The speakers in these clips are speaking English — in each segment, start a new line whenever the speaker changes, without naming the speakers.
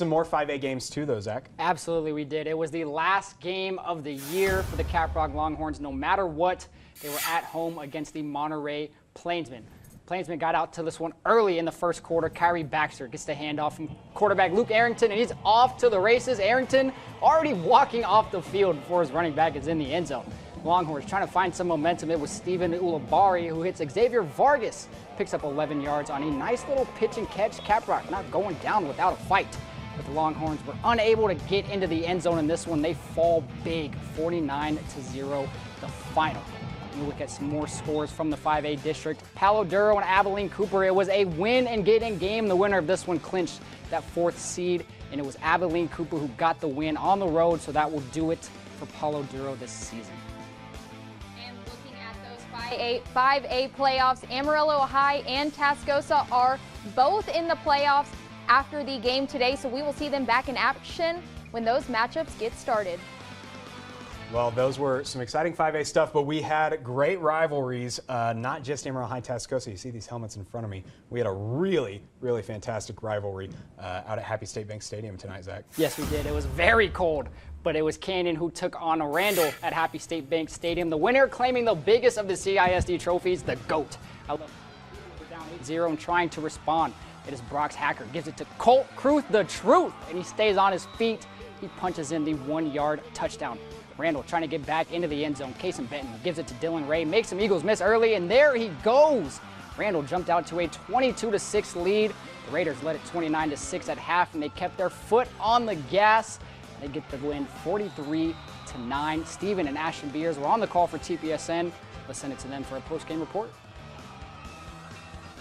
Some more 5A games too, though, Zach.
Absolutely, we did. It was the last game of the year for the Caprock Longhorns. No matter what, they were at home against the Monterey Plainsmen. Plainsmen got out to this one early in the first quarter. Kyrie Baxter gets the handoff from quarterback Luke Arrington, and he's off to the races. Arrington already walking off the field before his running back is in the end zone. Longhorns trying to find some momentum. It was Stephen Ulabari who hits Xavier Vargas, picks up 11 yards on a nice little pitch and catch. Caprock not going down without a fight. But the Longhorns were unable to get into the end zone in this one. They fall big, 49-0, the final. You look at some more scores from the 5A district. Palo Duro and Abilene Cooper. It was a win and get in game. The winner of this one clinched that 4th seed, and it was Abilene Cooper who got the win on the road, so that will do it for Palo Duro this season.
And looking at those 5A playoffs, Amarillo High and Tascosa are both in the playoffs after the game today, so we will see them back in action when those matchups get started.
Well, those were some exciting 5A stuff, but we had great rivalries, not just Amarillo High Tascosa. You see these helmets in front of me. We had a really, really fantastic rivalry out at Happy State Bank Stadium tonight, Zach.
Yes, we did. It was very cold, but it was Canyon who took on Randall at Happy State Bank Stadium. The winner claiming the biggest of the CISD trophies, the GOAT. I love it. Down 8-0 and trying to respond. It is Brock's Hacker. Gives it to Colt Kruth, the truth, and he stays on his feet. He punches in the 1-yard touchdown. Randall trying to get back into the end zone. Casey Benton gives it to Dylan Ray, makes some Eagles miss early, and there he goes. Randall jumped out to a 22-6 lead. The Raiders led it 29-6 at half, and they kept their foot on the gas. They get the win 43-9. Steven and Ashton Beers were on the call for TPSN. Let's send it to them for a post-game report.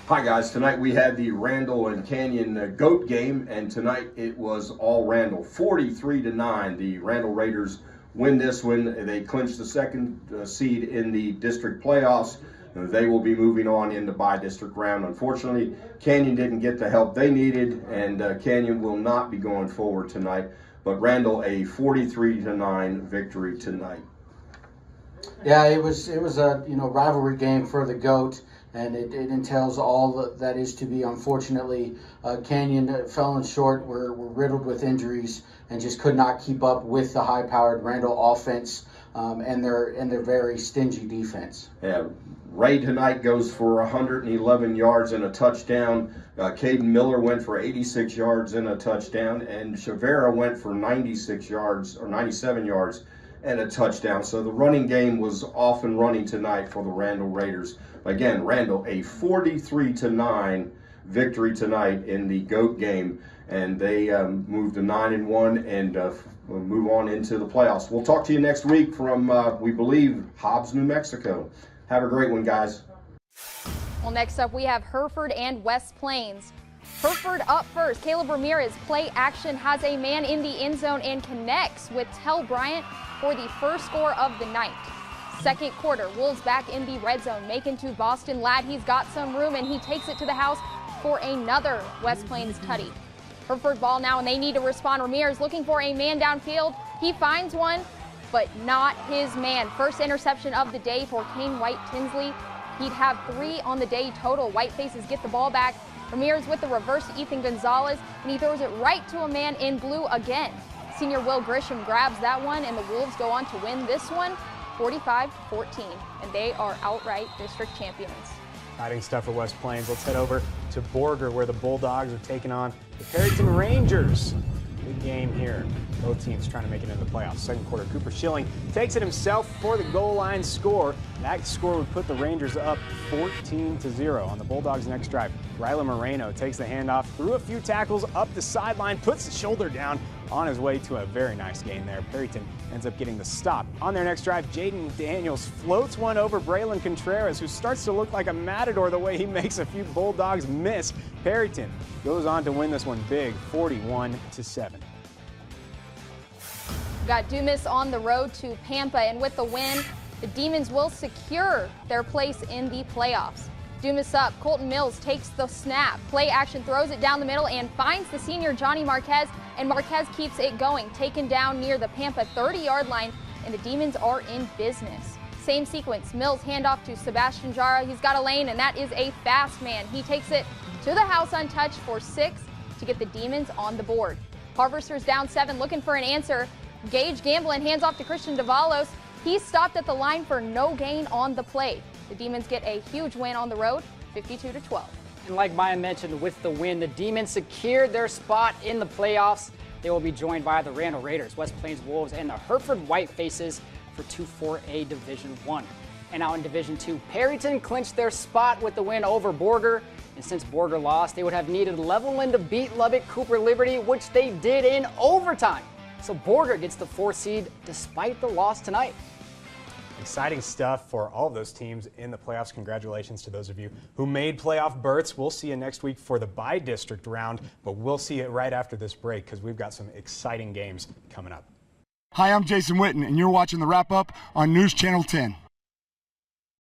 Hi guys, tonight we had the Randall and Canyon GOAT game, and tonight it was all Randall. 43-9, the Randall Raiders win this one. They clinch the 2nd seed in the district playoffs. They will be moving on in the by-district round. Unfortunately, Canyon didn't get the help they needed, and Canyon will not be going forward tonight. But Randall, a 43-9 victory tonight.
Yeah, it was a rivalry game for the GOAT. And it entails all that is to be. Unfortunately, Canyon fell short, were riddled with injuries, and just could not keep up with the high-powered Randall offense and their very stingy defense.
Yeah, Ray tonight goes for 111 yards and a touchdown. Caden Miller went for 86 yards and a touchdown, and Shavera went for 96 yards or 97 yards and a touchdown. So the running game was off and running tonight for the Randall Raiders. Again, Randall, a 43-9 victory tonight in the GOAT game, and they moved to 9-1 and move on into the playoffs. We'll talk to you next week from, we believe, Hobbs, New Mexico. Have a great one, guys.
Well, next up we have Hereford and West Plains. Hereford up first. Caleb Ramirez play action, has a man in the end zone and connects with Tell Bryant for the first score of the night. 2nd quarter, Wolves back in the red zone, making to Boston Ladd. He's got some room and he takes it to the house for another West Plains tutty. Hereford ball now and they need to respond. Ramirez looking for a man downfield. He finds one, but not his man. First interception of the day for Kane White Tinsley. He'd have 3 on the day total. White Faces get the ball back. Ramirez with the reverse to Ethan Gonzalez, and he throws it right to a man in blue again. Senior Will Grisham grabs that one, and the Wolves go on to win this one 45-14, and they are outright district champions.
Exciting stuff for West Plains. Let's head over to Borger, where the Bulldogs are taking on the Perryton Rangers. Big game here. Both teams trying to make it into the playoffs. 2nd quarter, Cooper Schilling takes it himself for the goal line score. That score would put the Rangers up 14-0 on the Bulldogs' next drive. Ryla Moreno takes the handoff, threw a few tackles up the sideline, puts the shoulder down on his way to a very nice gain there. Perryton ends up getting the stop. On their next drive, Jaden Daniels floats one over Braylon Contreras, who starts to look like a matador the way he makes a few Bulldogs miss. Perryton goes on to win this one big, 41-7.
Got Dumas on the road to Pampa, and with the win, the Demons will secure their place in the playoffs. Dumas up, Colton Mills takes the snap, play action, throws it down the middle and finds the senior Johnny Marquez, and Marquez keeps it going, taken down near the Pampa 30-yard line, and the Demons are in business. Same sequence, Mills handoff to Sebastian Jara. He's got a lane, and that is a fast man. He takes it to the house untouched for 6 to get the Demons on the board. Harvester's down 7, looking for an answer. Gage Gamblin hands off to Christian Davalos. He's stopped at the line for no gain on the play. The Demons get a huge win on the road, 52-12.
And like Maya mentioned, with the win, the Demons secured their spot in the playoffs. They will be joined by the Randall Raiders, West Plains Wolves, and the Hereford Whitefaces for 2-4A Division I. And out in Division II, Perryton clinched their spot with the win over Borger. And since Borger lost, they would have needed Levelland to beat Lubbock Cooper Liberty, which they did in overtime. So Borger gets the 4th seed despite the loss tonight.
Exciting stuff for all of those teams in the playoffs. Congratulations to those of you who made playoff berths. We'll see you next week for the by-district round, but we'll see it right after this break because we've got some exciting games coming up.
Hi, I'm Jason Witten, and you're watching the Wrap Up on News Channel 10.